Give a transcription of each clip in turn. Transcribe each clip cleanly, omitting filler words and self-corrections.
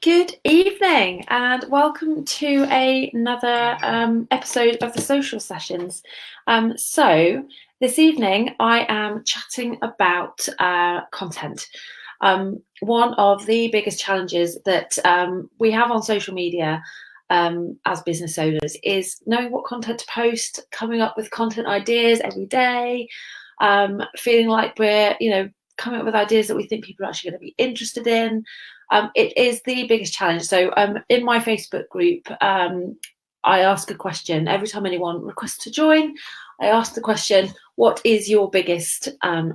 Good evening and welcome to another episode of the Social Sessions. So this evening I am chatting about content. One of the biggest challenges that we have on social media as business owners is knowing what content to post, coming up with content ideas every day, feeling like we're, coming up with ideas that we think people are actually going to be interested in. It is the biggest challenge. So in my Facebook group, I ask a question every time anyone requests to join. I ask the question, what is your biggest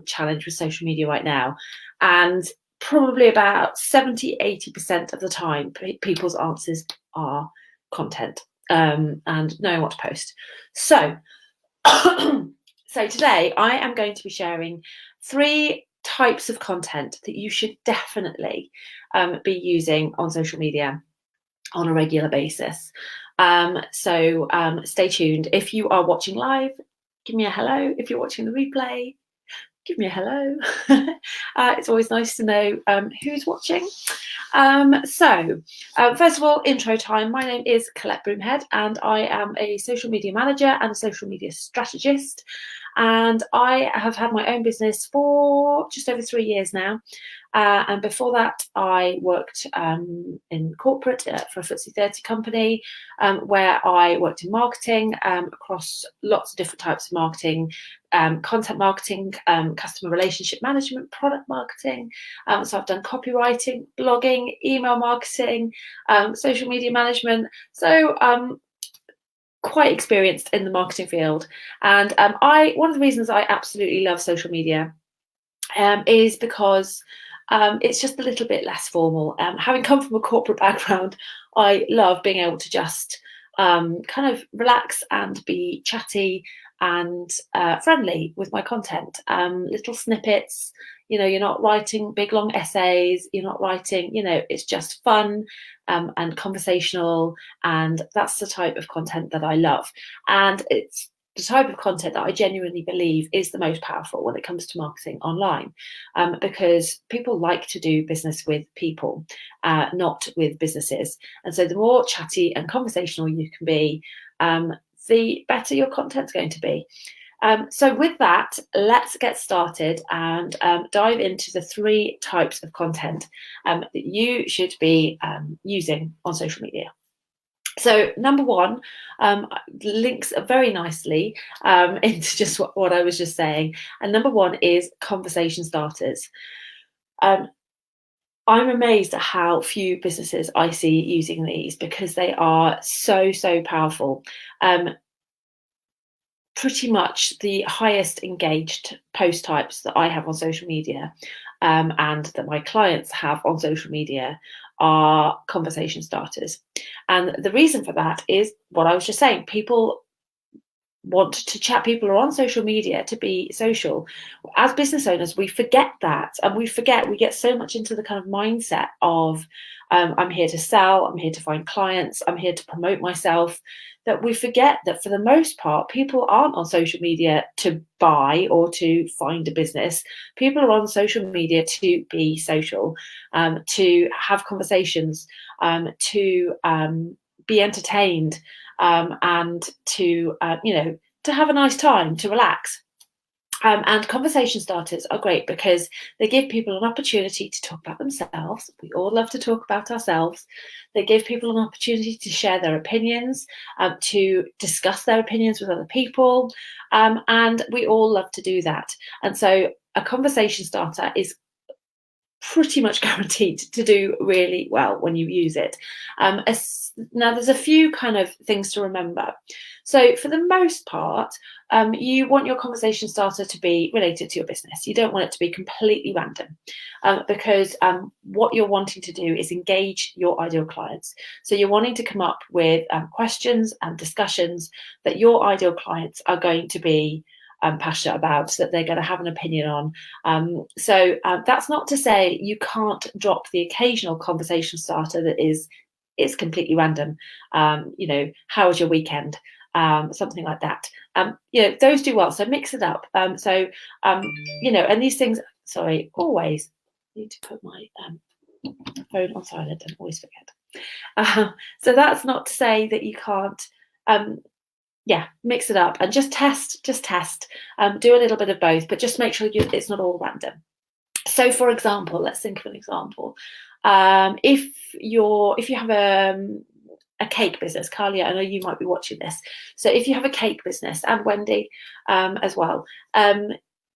challenge with social media right now? And probably about 70-80% of the time, people's answers are content and knowing what to post. So, so today I am going to be sharing 3 types of content that you should definitely be using on social media on a regular basis. So stay tuned. If you are watching live, give me a hello. If you're watching the replay, give me a hello. It's always nice to know who's watching. First of all, intro time. My name is Colette Broomhead and I am a social media manager and a social media strategist. And I have had my own business for just over 3 years now. And before that, I worked in corporate for a FTSE 30 company, where I worked in marketing across lots of different types of marketing, content marketing, customer relationship management, product marketing. So I've done copywriting, blogging, email marketing, social media management. So quite experienced in the marketing field. And one of the reasons I absolutely love social media is because it's just a little bit less formal. Having come from a corporate background, I love being able to just kind of relax and be chatty and friendly with my content. Little snippets, you're not writing big long essays, you're not writing, it's just fun and conversational, and that's the type of content that I love. And it's the type of content that I genuinely believe is the most powerful when it comes to marketing online, because people like to do business with people, not with businesses. And so the more chatty and conversational you can be, the better your content's going to be. So with that, let's get started and dive into the 3 types of content that you should be using on social media. So number 1 links very nicely into just what I was just saying. And number 1 is conversation starters. I'm amazed at how few businesses I see using these, because they are so powerful. Pretty much the highest engaged post types that I have on social media and that my clients have on social media are conversation starters. And the reason for that is what I was just saying. People want to chat. People are on social media to be social. As business owners, we forget that, and we get so much into the kind of mindset of I'm here to sell, I'm here to find clients, I'm here to promote myself, that we forget that for the most part, people aren't on social media to buy or to find a business. People are on social media to be social, to have conversations, to be entertained, and to to have a nice time, to relax. And conversation starters are great because they give people an opportunity to talk about themselves. We all love to talk about ourselves. They give people an opportunity to share their opinions, to discuss their opinions with other people, and we all love to do that. And so a conversation starter is pretty much guaranteed to do really well when you use it. Now, there's a few kind of things to remember. So for the most part, you want your conversation starter to be related to your business. You don't want it to be completely random, because what you're wanting to do is engage your ideal clients. So you're wanting to come up with questions and discussions that your ideal clients are going to be passionate about, that they're going to have an opinion on. So that's not to say you can't drop the occasional conversation starter that is completely random. How was your weekend? Something like that. Those do well. So mix it up. And these things. Sorry, always need to put my phone on silent and always forget. So that's not to say that you can't, mix it up and just test. Do a little bit of both, but just make sure it's not all random. So, for example, let's think of an example. If you have a cake business, Carly, I know you might be watching this. So if you have a cake business, and Wendy as well,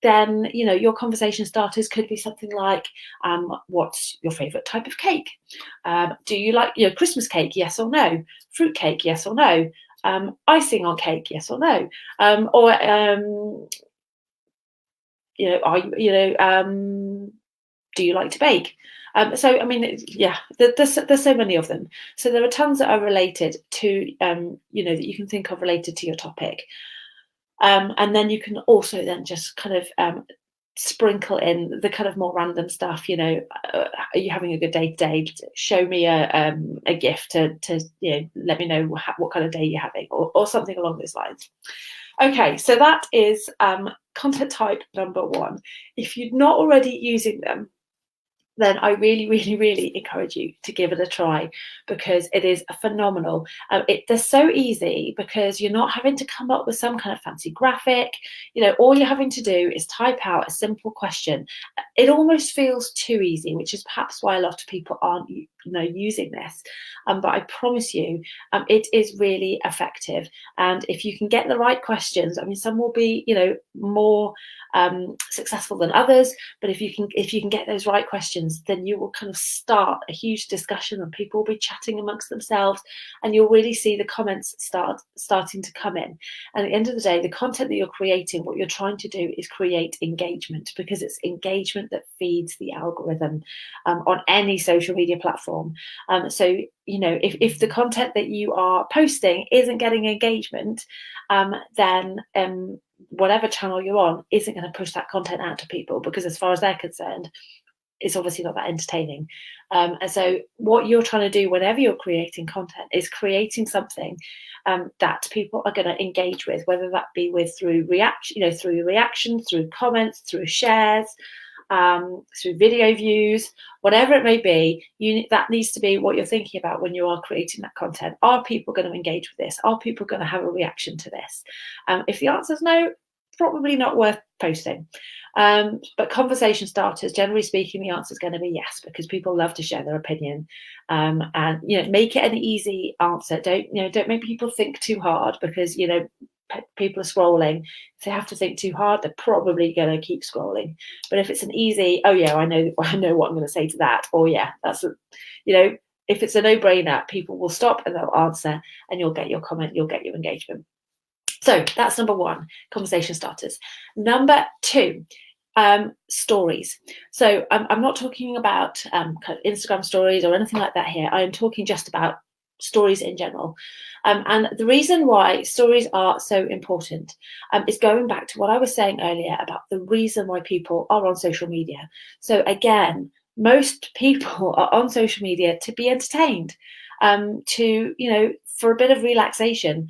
then your conversation starters could be something like, what's your favorite type of cake? Do you like Christmas cake, yes or no? Fruit cake, yes or no? Icing on cake, yes or no? Do you like to bake? So I mean, there's so many of them. So there are tons that are related to that you can think of related to your topic. And then you can also then just kind of sprinkle in the kind of more random stuff. Are you having a good day today? Show me a gift to let me know what kind of day you're having, or something along those lines. Okay, so that is content type number 1. If you're not already using them, then I really, really, really encourage you to give it a try, because it is phenomenal. They're so easy because you're not having to come up with some kind of fancy graphic. All you're having to do is type out a simple question. It almost feels too easy, which is perhaps why a lot of people aren't using this. But I promise you, it is really effective. And if you can get the right questions, I mean, some will be more successful than others, but if you can get those right questions, then you will kind of start a huge discussion, and people will be chatting amongst themselves, and you'll really see the comments starting to come in. And at the end of the day, the content that you're creating, what you're trying to do is create engagement, because it's engagement that feeds the algorithm on any social media platform. So if the content that you are posting isn't getting engagement, then whatever channel you're on isn't going to push that content out to people, because as far as they're concerned, it's obviously not that entertaining. And so what you're trying to do whenever you're creating content is creating something that people are going to engage with, whether that be through reaction, through comments, through shares, through video views, whatever it may be. That needs to be what you're thinking about when you are creating that content. Are people going to engage with this? Are people going to have a reaction to this? If the answer is no, probably not worth posting. But conversation starters, generally speaking, the answer is going to be yes, because people love to share their opinion. And make it an easy answer. Don't make people think too hard, because people are scrolling. If they have to think too hard, they're probably going to keep scrolling. But if it's an easy, oh yeah, I know what I'm going to say to that, or yeah, that's if it's a no-brainer, people will stop and they'll answer, and you'll get your comment, you'll get your engagement. So that's number 1, conversation starters. Number 2, stories. So I'm not talking about kind of Instagram stories or anything like that here. I am talking just about stories in general. And the reason why stories are so important is going back to what I was saying earlier about the reason why people are on social media. So again, most people are on social media to be entertained, for a bit of relaxation.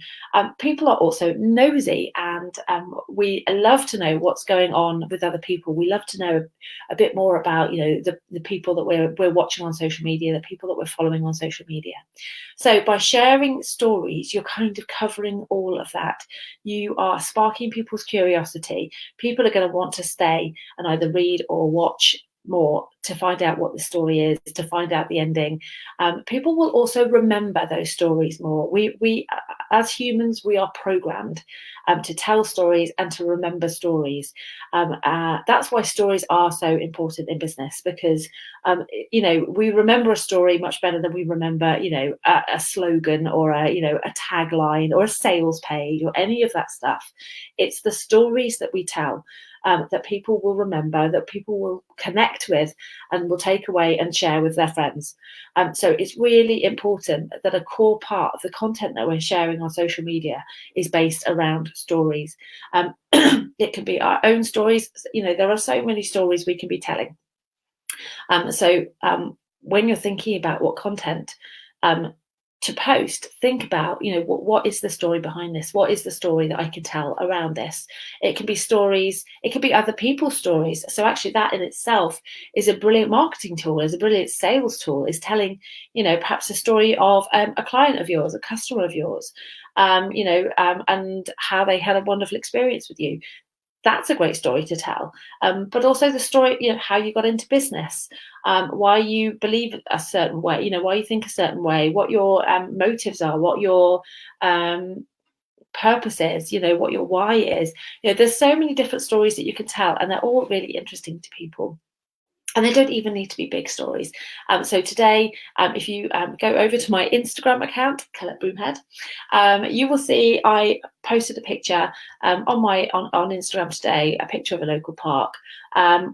People are also nosy, and we love to know what's going on with other people. We love to know a bit more about the people that we're watching on social media, the people that we're following on social media. So by sharing stories, you're kind of covering all of that. You are sparking people's curiosity. People are going to want to stay and either read or watch more to find out what the story is, to find out the ending. People will also remember those stories more. We as humans, we are programmed to tell stories and to remember stories. That's why stories are so important in business, because we remember a story much better than we remember a slogan or a tagline or a sales page or any of that stuff. It's the stories that we tell that people will remember, that people will connect with, and will take away and share with their friends. So it's really important that a core part of the content that we're sharing on social media is based around stories. It can be our own stories. There are so many stories we can be telling. So when you're thinking about what content to post, think about, what is the story behind this? What is the story that I can tell around this? It can be stories, it could be other people's stories. So actually that in itself is a brilliant marketing tool, is a brilliant sales tool, is telling, perhaps a story of a client of yours, a customer of yours, and how they had a wonderful experience with you. That's a great story to tell. But also the story, how you got into business, why you believe a certain way, why you think a certain way, what your motives are, what your purpose is, what your why is. There's so many different stories that you can tell, and they're all really interesting to people. And they don't even need to be big stories. So today, if you go over to my Instagram account, Colette Broomhead, you will see I posted a picture on Instagram today, a picture of a local park,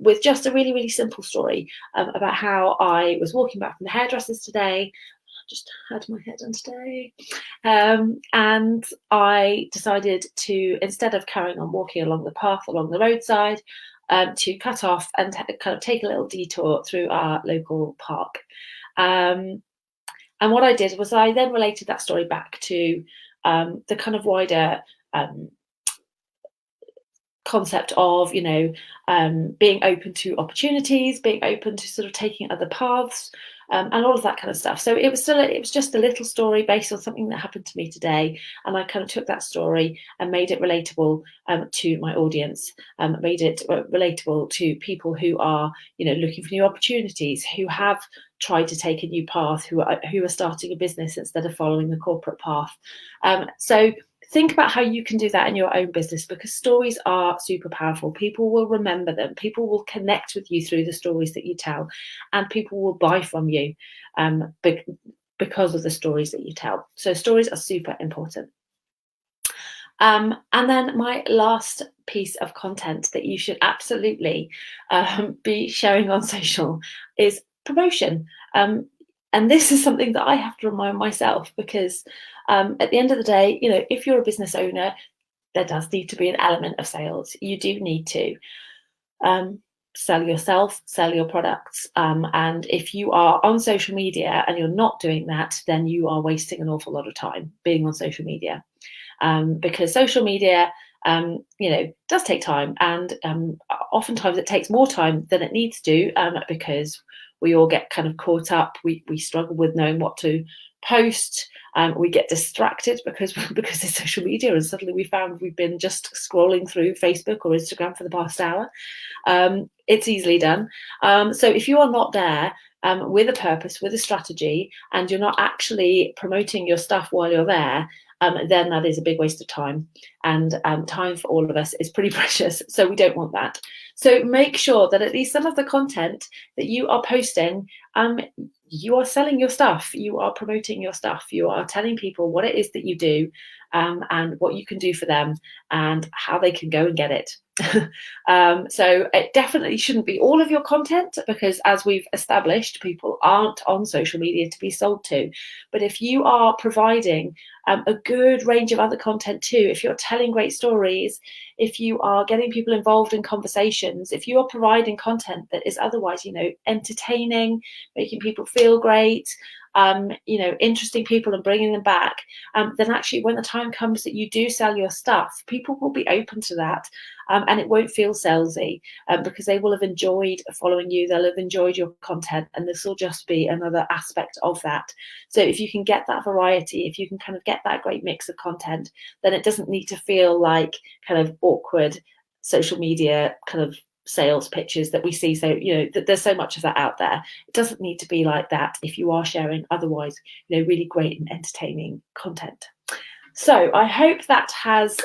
with just a really, really simple story about how I was walking back from the hairdressers today. Just had my hair done today, and I decided to, instead of carrying on walking along the path along the roadside, to cut off and kind of take a little detour through our local park. And what I did was I then related that story back to the kind of wider concept of, being open to opportunities, being open to sort of taking other paths, and all of that kind of stuff. So it was just a little story based on something that happened to me today, and I kind of took that story and made it relatable to my audience, made it relatable to people who are, looking for new opportunities, who have tried to take a new path, who are starting a business instead of following the corporate path. So think about how you can do that in your own business, because stories are super powerful. People will remember them. People will connect with you through the stories that you tell, and people will buy from you because of the stories that you tell. So stories are super important. And then my last piece of content that you should absolutely be sharing on social is promotion. And this is something that I have to remind myself, because at the end of the day, if you're a business owner, there does need to be an element of sales. You do need to sell yourself, sell your products. And if you are on social media and you're not doing that, then you are wasting an awful lot of time being on social media. Because social media, does take time, and oftentimes it takes more time than it needs to, because we all get kind of caught up. We struggle with knowing what to post. We get distracted because it's social media, and suddenly we found we've been just scrolling through Facebook or Instagram for the past hour. It's easily done. So if you are not there with a purpose, with a strategy, and you're not actually promoting your stuff while you're there, then that is a big waste of time. And time for all of us is pretty precious, so we don't want that. So make sure that at least some of the content that you are posting, you are selling your stuff, you are promoting your stuff, you are telling people what it is that you do, and what you can do for them, and how they can go and get it. So it definitely shouldn't be all of your content, because as we've established, people aren't on social media to be sold to. But if you are providing a good range of other content too, if you're telling great stories, if you are getting people involved in conversations, if you are providing content that is otherwise, entertaining, making people feel great, interesting people and bringing them back, then actually when the time comes that you do sell your stuff, people will be open to that, and it won't feel salesy, because they will have enjoyed following you, they'll have enjoyed your content, and this will just be another aspect of that. So if you can get that variety, if you can kind of get that great mix of content, then it doesn't need to feel like kind of awkward social media kind of sales pitches that we see. So there's so much of that out there. It doesn't need to be like that if you are sharing otherwise really great and entertaining content. So I hope that has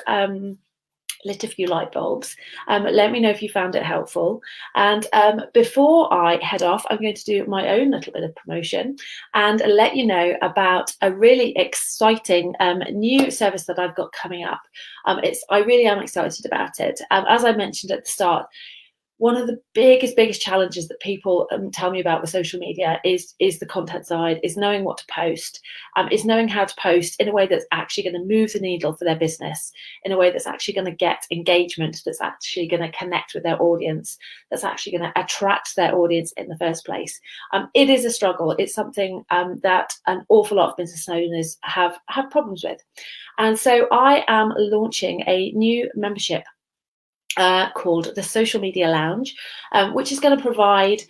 lit a few light bulbs. Let me know if you found it helpful. And before I head off, I'm going to do my own little bit of promotion and let you know about a really exciting new service that I've got coming up. I really am excited about it. As I mentioned at the start, one of the biggest challenges that people tell me about with social media is the content side, is knowing what to post, is knowing how to post in a way that's actually going to move the needle for their business, in a way that's actually going to get engagement, that's actually going to connect with their audience, that's actually going to attract their audience in the first place. It is a struggle. It's something that an awful lot of business owners have problems with. And so I am launching a new membership called the Social Media Lounge, which is going to provide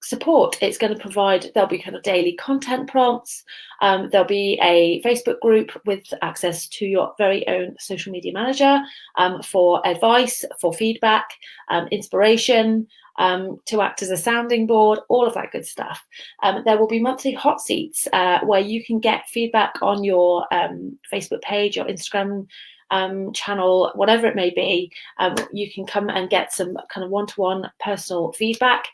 support. It's going to provide, there'll be kind of daily content prompts. There'll be a Facebook group with access to your very own social media manager for advice, for feedback, inspiration, to act as a sounding board, all of that good stuff. There will be monthly hot seats where you can get feedback on your Facebook page, your Instagram channel, whatever it may be. You can come and get some kind of one-to-one personal feedback.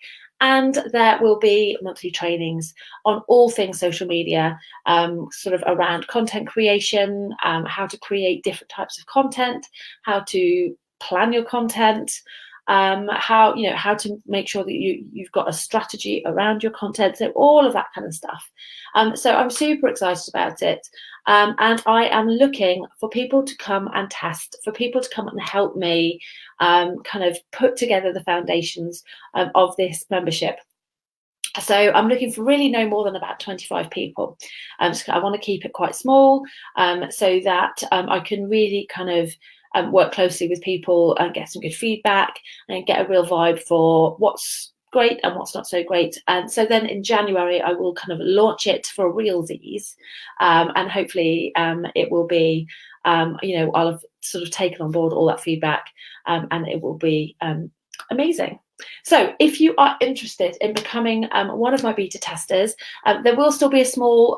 And there will be monthly trainings on all things social media, sort of around content creation, how to create different types of content, how to plan your content, how to make sure that you've got a strategy around your content, so all of that kind of stuff. So I'm super excited about it, and I am looking for people to come and test, for people to come and help me kind of put together the foundations of this membership. So I'm looking for really no more than about 25 people. So I want to keep it quite small, so that I can really kind of work closely with people and get some good feedback and get a real vibe for what's great and what's not so great. And so then in January, I will kind of launch it for realsies, and hopefully it will be, I'll have sort of taken on board all that feedback, and it will be amazing. So if you are interested in becoming one of my beta testers, there will still be a small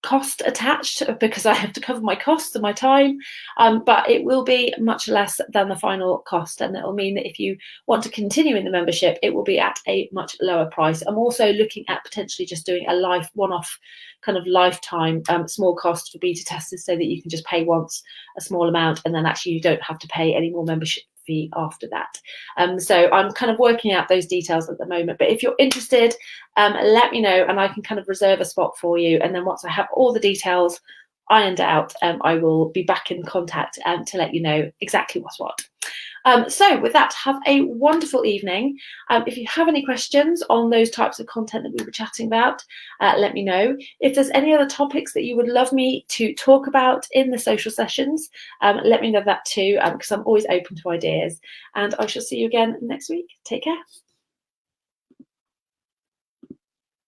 cost attached, because I have to cover my costs and my time, but it will be much less than the final cost, and it will mean that if you want to continue in the membership, it will be at a much lower price. I'm also looking at potentially just doing a one-off kind of lifetime small cost for beta testers, so that you can just pay once a small amount, and then actually you don't have to pay any more membership fee after that. So I'm kind of working out those details at the moment, but if you're interested, let me know and I can kind of reserve a spot for you, and then once I have all the details ironed out, I will be back in contact to let you know exactly what's what. So with that, have a wonderful evening. If you have any questions on those types of content that we were chatting about, let me know. If there's any other topics that you would love me to talk about in the social sessions, let me know that too, because I'm always open to ideas. And I shall see you again next week. Take care.